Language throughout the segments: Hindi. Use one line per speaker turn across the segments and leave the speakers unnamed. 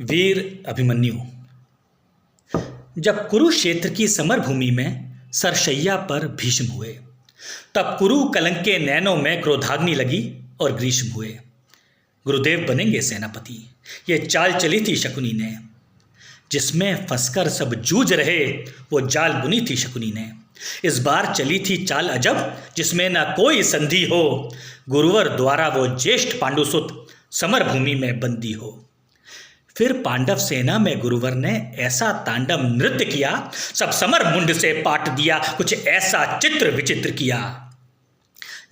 वीर अभिमन्यु। जब कुरुक्षेत्र की समरभूमि में सरशैया पर भीष्म हुए, तब कुरु कलंक के नैनों में क्रोधाग्नि लगी और ग्रीष्म हुए। गुरुदेव बनेंगे सेनापति, ये चाल चली थी शकुनी ने। जिसमें फंसकर सब जूझ रहे, वो जाल बुनी थी शकुनी ने। इस बार चली थी चाल अजब, जिसमें न कोई संधि हो। गुरुवर द्वारा वो ज्येष्ठ पांडुसुत समरभूमि में बंदी हो। फिर पांडव सेना में गुरुवर ने ऐसा तांडव नृत्य किया, सब समर मुंड से पाट दिया, कुछ ऐसा चित्र विचित्र किया।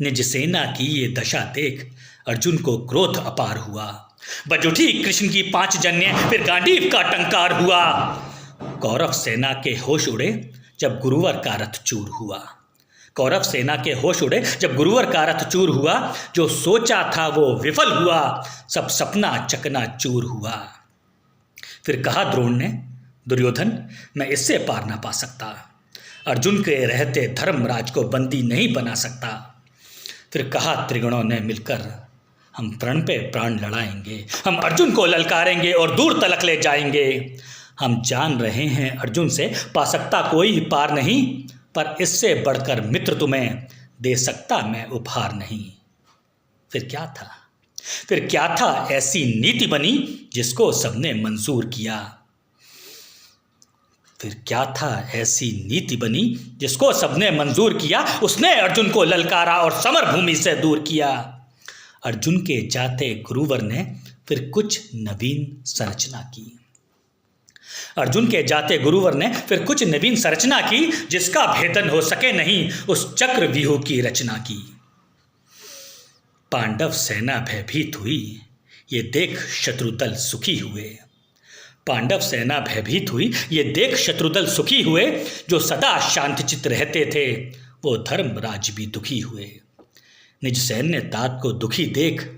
निज सेना की ये दशा देख अर्जुन को क्रोध अपार हुआ। बज उठी कृष्ण की 5 जन्य, फिर गांडीव का टंकार हुआ। कौरव सेना के होश उड़े जब गुरुवर का रथ चूर हुआ। कौरव सेना के होश उड़े जब गुरुवर का रथ चूर हुआ। जो सोचा था वो विफल हुआ, सब सपना चकना चूर हुआ। फिर कहा द्रोण ने, दुर्योधन मैं इससे पार ना पा सकता। अर्जुन के रहते धर्मराज को बंदी नहीं बना सकता। फिर कहा त्रिगुणों ने मिलकर, हम प्रण पे प्राण लड़ाएंगे, हम अर्जुन को ललकारेंगे और दूर तलक ले जाएंगे। हम जान रहे हैं अर्जुन से पा सकता कोई पार नहीं, पर इससे बढ़कर मित्र तुम्हें दे सकता मैं उपहार नहीं। फिर क्या था ऐसी नीति बनी जिसको सबने मंजूर किया। फिर क्या था ऐसी नीति बनी जिसको सबने मंजूर किया। उसने अर्जुन को ललकारा और समर भूमि से दूर किया। अर्जुन के जाते गुरुवर ने फिर कुछ नवीन संरचना की। अर्जुन के जाते गुरुवर ने फिर कुछ नवीन संरचना की, जिसका भेदन हो सके नहीं उस चक्र व्यूह की रचना की। पांडव सेना भयभीत हुई, ये देख शत्रुदल सुखी हुए। पांडव सेना भयभीत हुई, ये देख शत्रुदल सुखी हुए। जो सदा शांतचित्त रहते थे, वो धर्मराज भी दुखी हुए। निज सैन्य तात को दुखी देख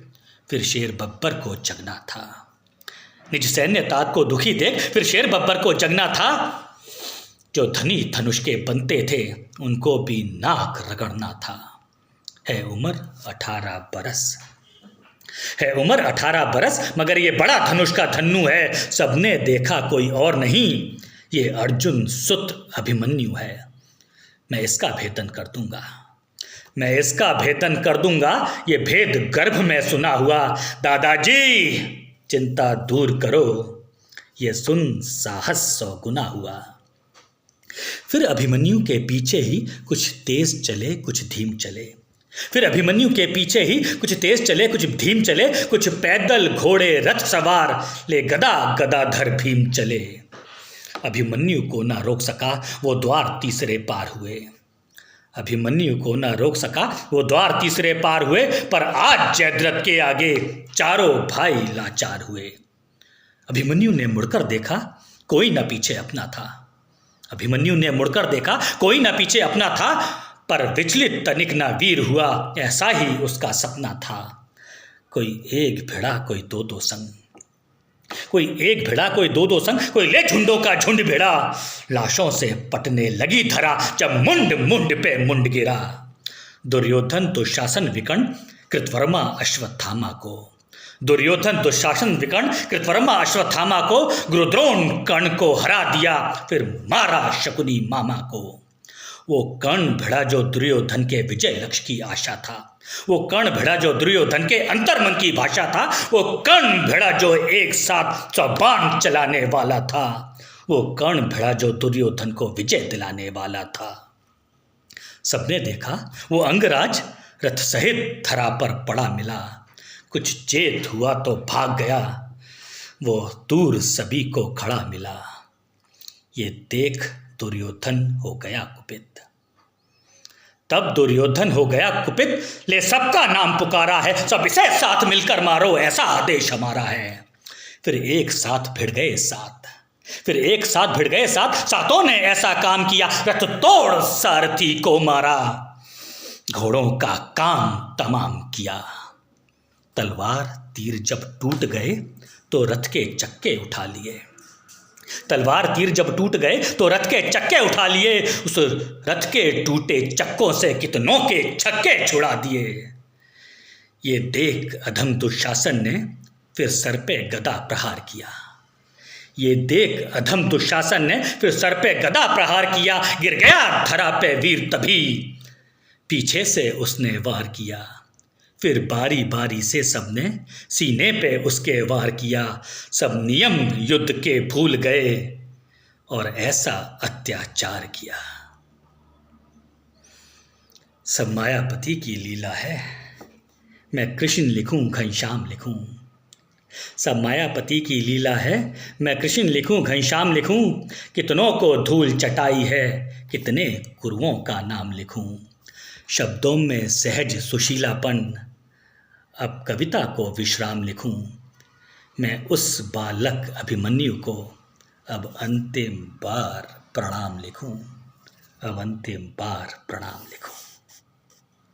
फिर शेर बब्बर को जगना था। निज सैन्य तात को दुखी देख फिर शेर बब्बर को जगना था। जो धनी धनुष के बनते थे, उनको भी नाक रगड़ना था। है उम्र 18 बरस, है उम्र 18 बरस, मगर ये बड़ा धनुष का धन्नु है। सबने देखा कोई और नहीं, ये अर्जुन सुत अभिमन्यु है। मैं इसका भेदन कर दूंगा, मैं इसका भेदन कर दूंगा। ये भेद गर्भ में सुना हुआ। दादाजी चिंता दूर करो, ये सुन साहस 100 गुना हुआ। फिर अभिमन्यु के पीछे ही कुछ तेज चले कुछ धीम चले। फिर अभिमन्यु के पीछे ही कुछ तेज चले कुछ धीम चले। कुछ पैदल घोड़े रथ सवार, ले गदा गदाधर भीम चले। अभिमन्यु को ना रोक सका, वो द्वार तीसरे पार हुए। अभिमन्यु को ना रोक सका, वो द्वार तीसरे पार हुए। पर आज जयद्रथ के आगे चारों भाई लाचार हुए। अभिमन्यु ने मुड़कर देखा, कोई ना पीछे अपना था। अभिमन्यु ने मुड़कर देखा, कोई ना पीछे अपना था। पर विचलित तनिक ना वीर हुआ, ऐसा ही उसका सपना था। कोई एक भिड़ा कोई दो संग, कोई एक भिड़ा कोई दो संग, कोई ले झुंडों का झुंड भिड़ा। लाशों से पटने लगी धरा, जब मुंड मुंड पे मुंड गिरा। दुर्योधन दुशासन विकर्ण कृतवर्मा अश्वत्थामा को, दुर्योधन दुशासन विकर्ण कृतवर्मा अश्वत्थामा को। गुरुद्रोण कर्ण को हरा दिया, फिर मारा शकुनी मामा को। वो कर्ण भिड़ा जो दुर्योधन के विजय लक्ष्य की आशा था। वो कर्ण भिड़ा जो दुर्योधन के अंतर्मन की भाषा था। वो कर्ण भिड़ा जो एक साथ 100 बाण चलाने वाला था। वो कर्ण भिड़ा जो दुर्योधन को विजय दिलाने वाला था। सबने देखा वो अंगराज रथ सहित धरा पर पड़ा मिला। कुछ चेत हुआ तो भाग गया, वो दूर सभी को खड़ा मिला। ये देख दुर्योधन हो गया कुपित। तब दुर्योधन हो गया कुपित, ले सबका नाम पुकारा है। सब इसे साथ मिलकर मारो, ऐसा आदेश हमारा है। फिर एक साथ भिड़ गए साथ, फिर एक साथ भिड़ गए साथ। सातों ने ऐसा काम किया, रथ तोड़ सारथी को मारा। घोड़ों का काम तमाम किया। तलवार तीर जब टूट गए तो रथ के चक्के उठा लिए। तलवार तीर जब टूट गए तो रथ के चक्के उठा लिए। उस रथ के टूटे चक्कों से कितनों के छक्के छुड़ा दिए। ये देख अधम दुशासन ने फिर सर पे गदा प्रहार किया। ये देख अधम दुशासन ने फिर सर पे गदा प्रहार किया। गिर गया धरा पे वीर तभी, पीछे से उसने वार किया। फिर बारी बारी से सबने सीने पे उसके वार किया। सब नियम युद्ध के भूल गए और ऐसा अत्याचार किया। सब मायापति की लीला है, मैं कृष्ण लिखूं घनश्याम लिखूं। सब मायापति की लीला है, मैं कृष्ण लिखूं घनश्याम लिखूं। कितनों को धूल चटाई है, कितने गुरुओं का नाम लिखूं। शब्दों में सहज सुशीलापन, अब कविता को विश्राम लिखूं। मैं उस बालक अभिमन्यु को अब अंतिम बार प्रणाम लिखूं। अब अंतिम बार प्रणाम लिखूं।